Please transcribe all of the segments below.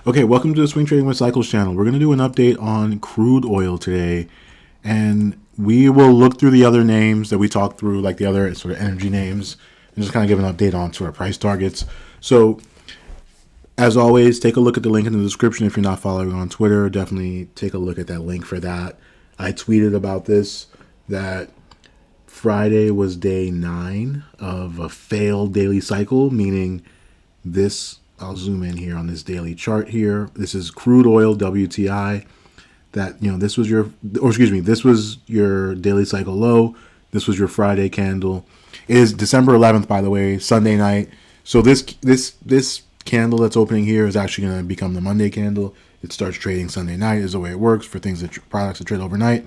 Okay, welcome to the Swing Trading with Cycles channel. We're going to do an update on crude oil today, and we will look through the other names that we talked through, like the other sort of energy names, and just kind of give an update on sort of price targets. So, as always, take a look at the link in the description if you're not following on Twitter. Definitely take a look at that link for that. I tweeted about this, that Friday was day 9 of a failed daily cycle, meaning this, I'll zoom in here on this daily chart here. This is crude oil WTI. That, this was this was your daily cycle low. This was your Friday candle. It is December 11th, by the way, Sunday night. So this candle that's opening here is actually going to become the Monday candle. It starts trading Sunday night is the way it works for products that trade overnight.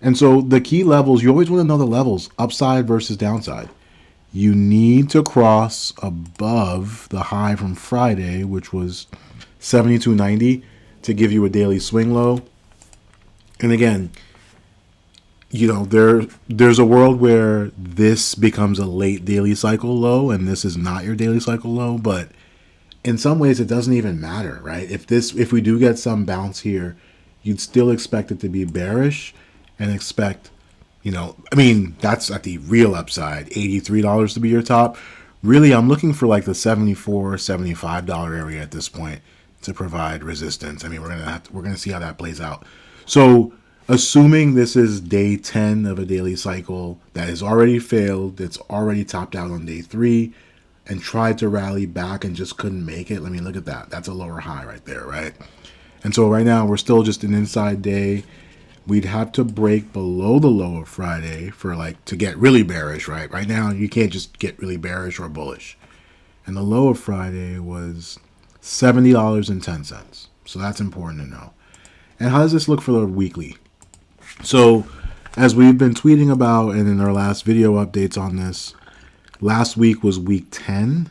And so the key levels, you always want to know the levels, upside versus downside. You need to cross above the high from Friday, which was 72.90, to give you a daily swing low. And again, there's a world where this becomes a late daily cycle low, and this is not your daily cycle low. But in some ways, it doesn't even matter, right? If we do get some bounce here, you'd still expect it to be bearish and expect, that's at the real upside, $83 to be your top. Really, I'm looking for like the $74, $75 area at this point to provide resistance. We're gonna see how that plays out. So, assuming this is day 10 of a daily cycle that has already failed, it's already topped out on day 3, and tried to rally back and just couldn't make it. Look at that. That's a lower high right there, right? And so right now we're still just an inside day. We'd have to break below the low of Friday to get really bearish, right? Right now, you can't just get really bearish or bullish. And the low of Friday was $70.10. So that's important to know. And how does this look for the weekly? So as we've been tweeting about and in our last video updates on this, last week was week 10,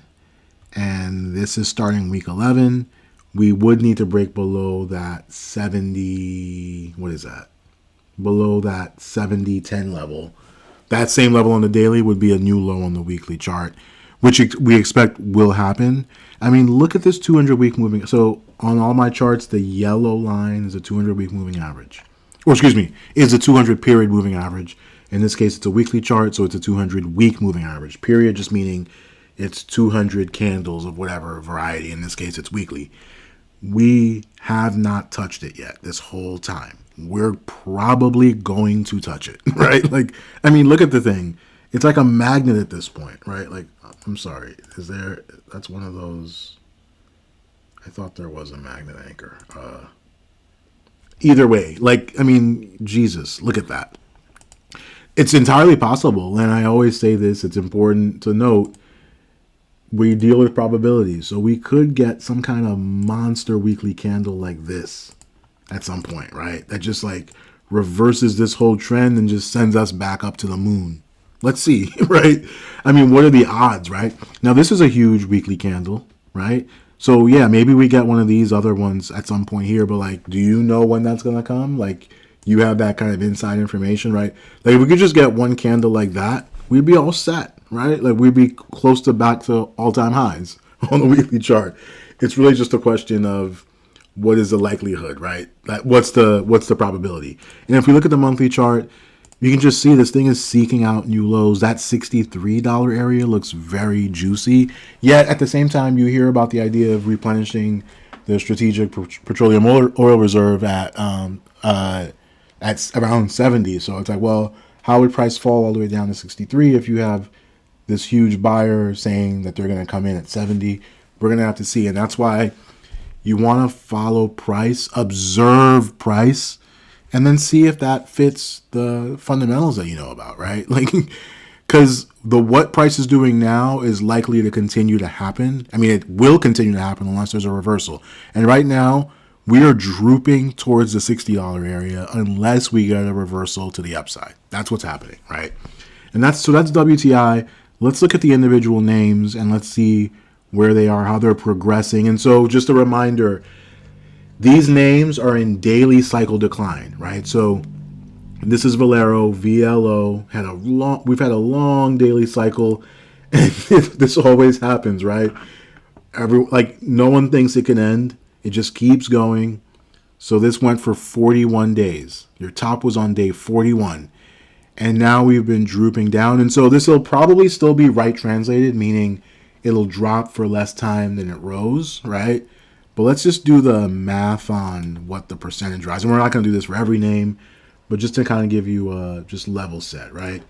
and this is starting week 11. We would need to break below that 70, what is that? Below that 70-10 level. That same level on the daily would be a new low on the weekly chart, which we expect will happen. Look at this 200-week moving. So on all my charts, the yellow line is a 200-week moving average. Is a 200-period moving average. In this case, it's a weekly chart, so it's a 200-week moving average. Period, just meaning it's 200 candles of whatever variety. In this case, it's weekly. We have not touched it yet this whole time. We're probably going to touch it, right? Look at the thing. It's like a magnet at this point, right? I'm sorry. That's one of those. I thought there was a magnet anchor. Either way, Jesus, look at that. It's entirely possible. And I always say this, it's important to note, we deal with probabilities. So we could get some kind of monster weekly candle like this at some point, right? That just reverses this whole trend and just sends us back up to the moon. Let's see, right? What are the odds, right? Now, this is a huge weekly candle, right? So yeah, maybe we get one of these other ones at some point here, but do you know when that's going to come? You have that kind of inside information, right? If we could just get one candle like that, we'd be all set, right? We'd be close to back to all-time highs on the weekly chart. It's really just a question of what is the likelihood, right? What's the probability? And if we look at the monthly chart, you can just see this thing is seeking out new lows. That $63 area looks very juicy. Yet at the same time, you hear about the idea of replenishing the strategic petroleum oil reserve at around 70. So it's well, how would price fall all the way down to 63 if you have this huge buyer saying that they're going to come in at 70? We're going to have to see. And that's why you want to follow price, observe price, and then see if that fits the fundamentals that you know about, right? Because what price is doing now is likely to continue to happen. It will continue to happen unless there's a reversal. And right now, we are drooping towards the $60 area unless we get a reversal to the upside. That's what's happening, right? And that's WTI. Let's look at the individual names and let's see where they are, how they're progressing. And so just a reminder, these names are in daily cycle decline, right? So this is Valero, VLO, we've had a long daily cycle, and this always happens, right? No one thinks it can end, It just keeps going. So this went for 41 days. Your top was on day 41. And now we've been drooping down. And so this will probably still be right translated, meaning it'll drop for less time than it rose, right? But let's just do the math on what the percentage rise. And we're not going to do this for every name, but just to kind of give you just level set, right?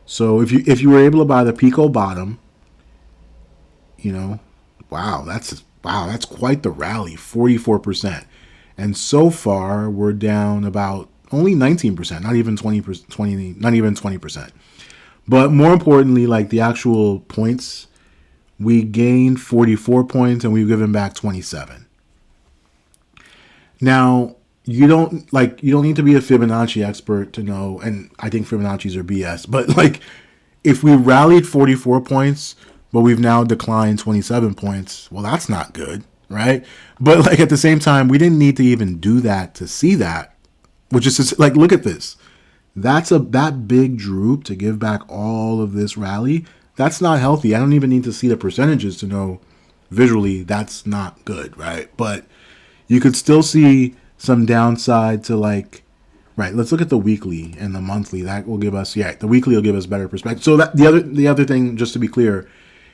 So if you were able to buy the Pico bottom, you know, wow, that's quite the rally, 44%. And so far we're down about only 19%, not even 20%, not even 20%. But more importantly, like the actual points, we gained 44 points and we've given back 27. Now, you don't need to be a Fibonacci expert to know, and I think Fibonacci's are BS, but like if we rallied 44 points, but we've now declined 27 points, well, that's not good, right? But like at the same time, we didn't need to even do that to see that, which is just, like, look at this. That big droop to give back all of this rally. That's not healthy. I don't even need to see the percentages to know visually that's not good, right? But you could still see some downside to, like, right, let's look at the weekly and the monthly. That will give us, the weekly will give us better perspective. So that the other thing, just to be clear,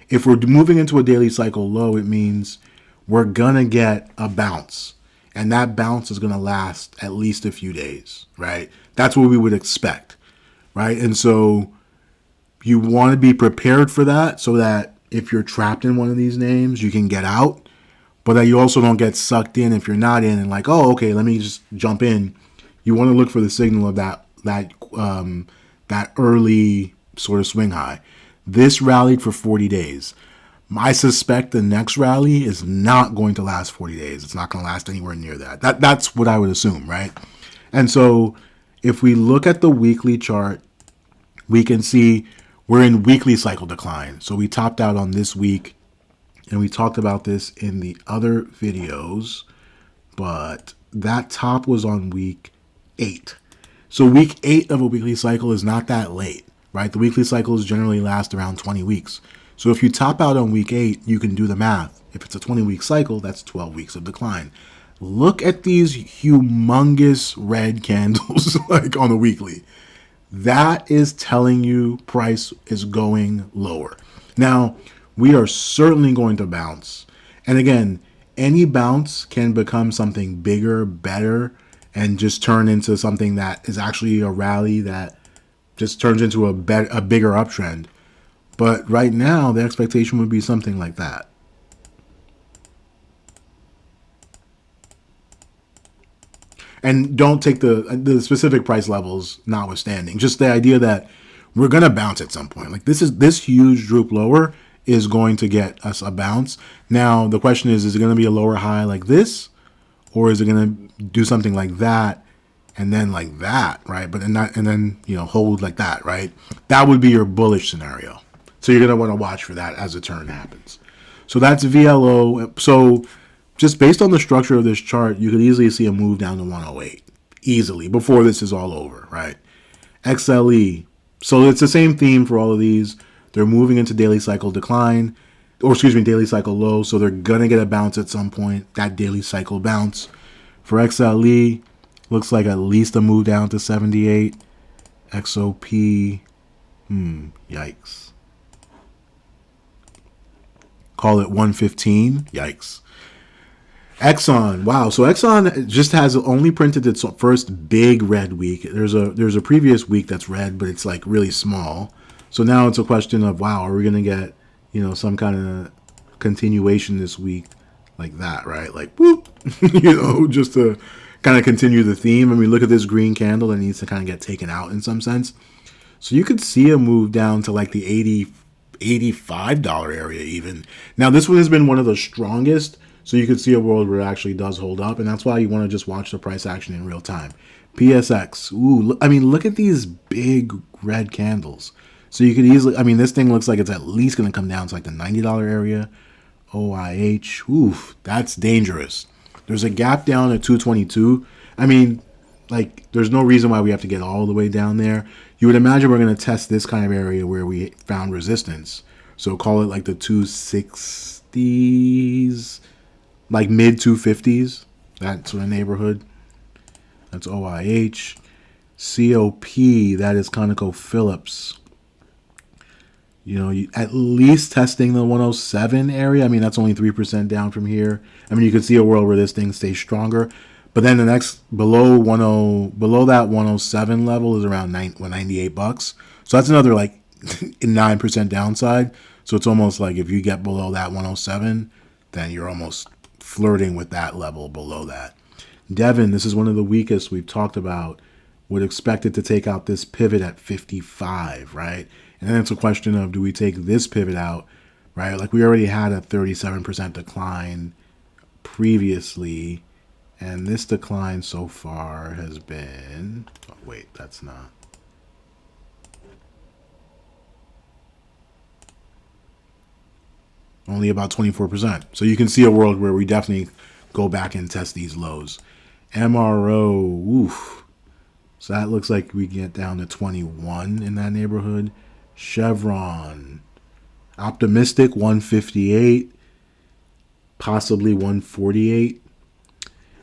if we're moving into a daily cycle low, it means we're going to get a bounce. And that bounce is going to last at least a few days, right? That's what we would expect, right? And so you want to be prepared for that so that if you're trapped in one of these names, you can get out, but that you also don't get sucked in if you're not in and like, oh, okay, let me just jump in. You want to look for the signal of that early sort of swing high. This rallied for 40 days. I suspect the next rally is not going to last 40 days. It's not going to last anywhere near that. That's what I would assume, right? And so if we look at the weekly chart, we can see we're in weekly cycle decline. So we topped out on this week, and we talked about this in the other videos, but that top was on week 8. So week 8 of a weekly cycle is not that late, right? The weekly cycles generally last around 20 weeks. So if you top out on week 8, you can do the math. If it's a 20-week cycle, that's 12 weeks of decline. Look at these humongous red candles like on the weekly. That is telling you price is going lower. Now, we are certainly going to bounce. And again, any bounce can become something bigger, better, and just turn into something that is actually a rally that just turns into a bigger uptrend. But right now, the expectation would be something like that. And don't take the specific price levels notwithstanding. Just the idea that we're going to bounce at some point. Like this huge droop lower is going to get us a bounce. Now, the question is it going to be a lower high like this? Or is it going to do something like that and then like that, right? But and then hold like that, right? That would be your bullish scenario. So you're going to want to watch for that as the turn happens. So that's VLO. So just based on the structure of this chart, you could easily see a move down to 108 easily before this is all over, right? XLE. So it's the same theme for all of these. They're moving into daily cycle decline, daily cycle low. So they're going to get a bounce at some point, that daily cycle bounce. For XLE, looks like at least a move down to 78. XOP, yikes. Call it 115. Yikes. Exxon. Wow. So Exxon just has only printed its first big red week. There's a previous week that's red, but it's like really small. So now it's a question of, wow, are we going to get, some kind of continuation this week like that, right? Like, whoop, just to kind of continue the theme. I mean, look at this green candle that needs to kind of get taken out in some sense. So you could see a move down to like the $85 area even. Now, this one has been one of the strongest, so you could see a world where it actually does hold up, and that's why you want to just watch the price action in real time. PSX. Ooh, look at these big red candles. So you could easily, this thing looks like it's at least going to come down to like the $90 area. OIH. Oof, that's dangerous. There's a gap down at 222. There's no reason why we have to get all the way down there. You would imagine we're going to test this kind of area where we found resistance. So call it like the 260s. like mid 250s, that sort of neighborhood. That's OIH. COP, that is ConocoPhillips. You know, at least testing the 107 area. I mean, that's only 3% down from here. I mean, you could see a world where this thing stays stronger. But then the next below that 107 level is around $98. So that's another like 9% downside. So it's almost like if you get below that 107, then you're almost flirting with that level below that. Devon, this is one of the weakest we've talked about. Would expect it to take out this pivot at 55, right? And then it's a question of, do we take this pivot out, right? Like we already had a 37% decline previously, and this decline so far has been, oh wait, that's not. Only about 24%. So you can see a world where we definitely go back and test these lows. MRO, oof. So that looks like we get down to 21 in that neighborhood. Chevron, optimistic 158, possibly 148.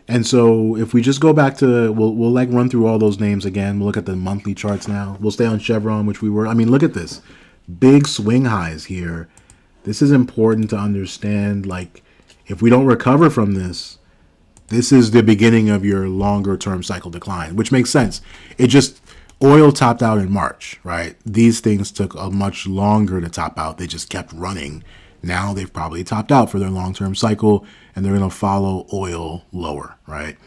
And so if we just go back to, we'll like run through all those names again. We'll look at the monthly charts now. We'll stay on Chevron, which we were. I mean, look at this. Big swing highs here. This is important to understand. Like, if we don't recover from this, this is the beginning of your longer term cycle decline, which makes sense. It just, oil topped out in March, right? These things took a much longer to top out. They just kept running. Now they've probably topped out for their long term cycle, and they're going to follow oil lower, right?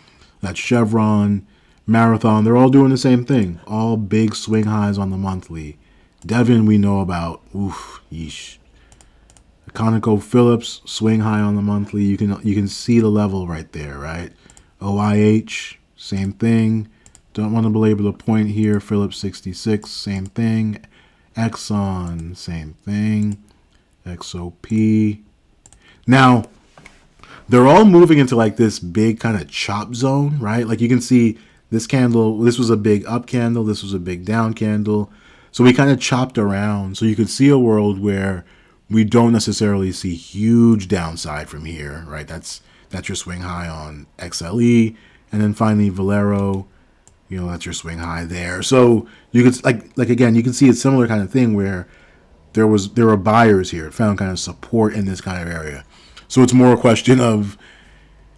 That's Chevron, Marathon. They're all doing the same thing. All big swing highs on the monthly. Devon, we know about. Oof, yeesh. ConocoPhillips, swing high on the monthly. You can see the level right there, right? OIH, same thing. Don't want to belabor the point here. Phillips 66, same thing. Exxon, same thing. XOP. Now, they're all moving into like this big kind of chop zone, right? Like you can see this candle, this was a big up candle, this was a big down candle. So we kind of chopped around. So you could see a world where we don't necessarily see huge downside from here, right? That's your swing high on XLE. And then finally Valero, you know, that's your swing high there. So you could like again, you can see a similar kind of thing where there were buyers here, found kind of support in this kind of area. So it's more a question of,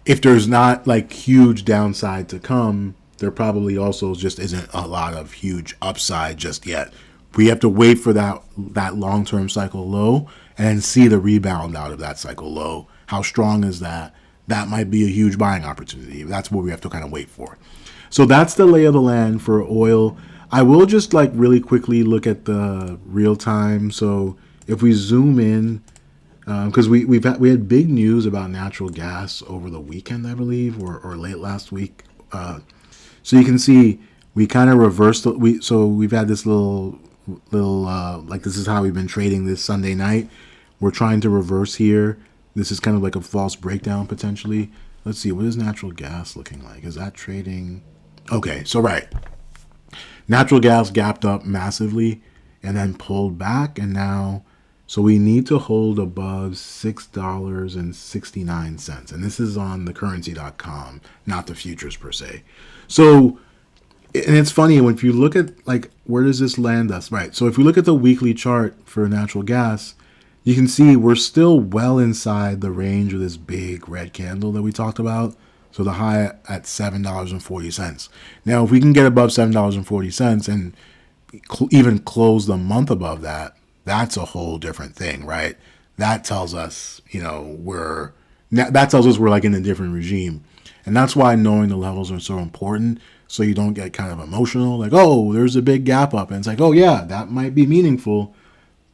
if there's not like huge downside to come, there probably also just isn't a lot of huge upside just yet. We have to wait for that long-term cycle low and see the rebound out of that cycle low. How strong is that? That might be a huge buying opportunity. That's what we have to kind of wait for. So that's the lay of the land for oil. I will just like really quickly look at the real time. So if we zoom in, because we had big news about natural gas over the weekend, I believe, or late last week. So you can see we kind of reversed. So we've had this little like this is how we've been trading this Sunday night. We're trying to reverse here. This is kind of like a false breakdown potentially. Let's see, what is natural gas looking like? Is that trading? Okay, so right. Natural gas gapped up massively and then pulled back, and now, so we need to hold above $6.69. And this is on the currency.com, not the futures per se. So, and it's funny, if you look at like, where does this land us? Right. So if we look at the weekly chart for natural gas, you can see we're still well inside the range of this big red candle that we talked about. So the high at $7.40. Now, if we can get above $7.40 and even close the month above that, that's a whole different thing, right? That tells us, you know, we're like in a different regime. And that's why knowing the levels are so important, so you don't get kind of emotional, like, oh, there's a big gap up. And it's like, oh, yeah, that might be meaningful,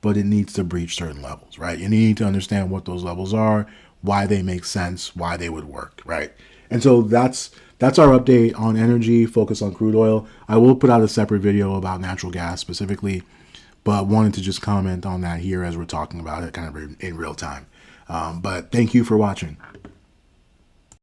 but it needs to breach certain levels, right? You need to understand what those levels are, why they make sense, why they would work, right? And so that's our update on energy, focus on crude oil. I will put out a separate video about natural gas specifically, but wanted to just comment on that here as we're talking about it kind of in real time. But thank you for watching.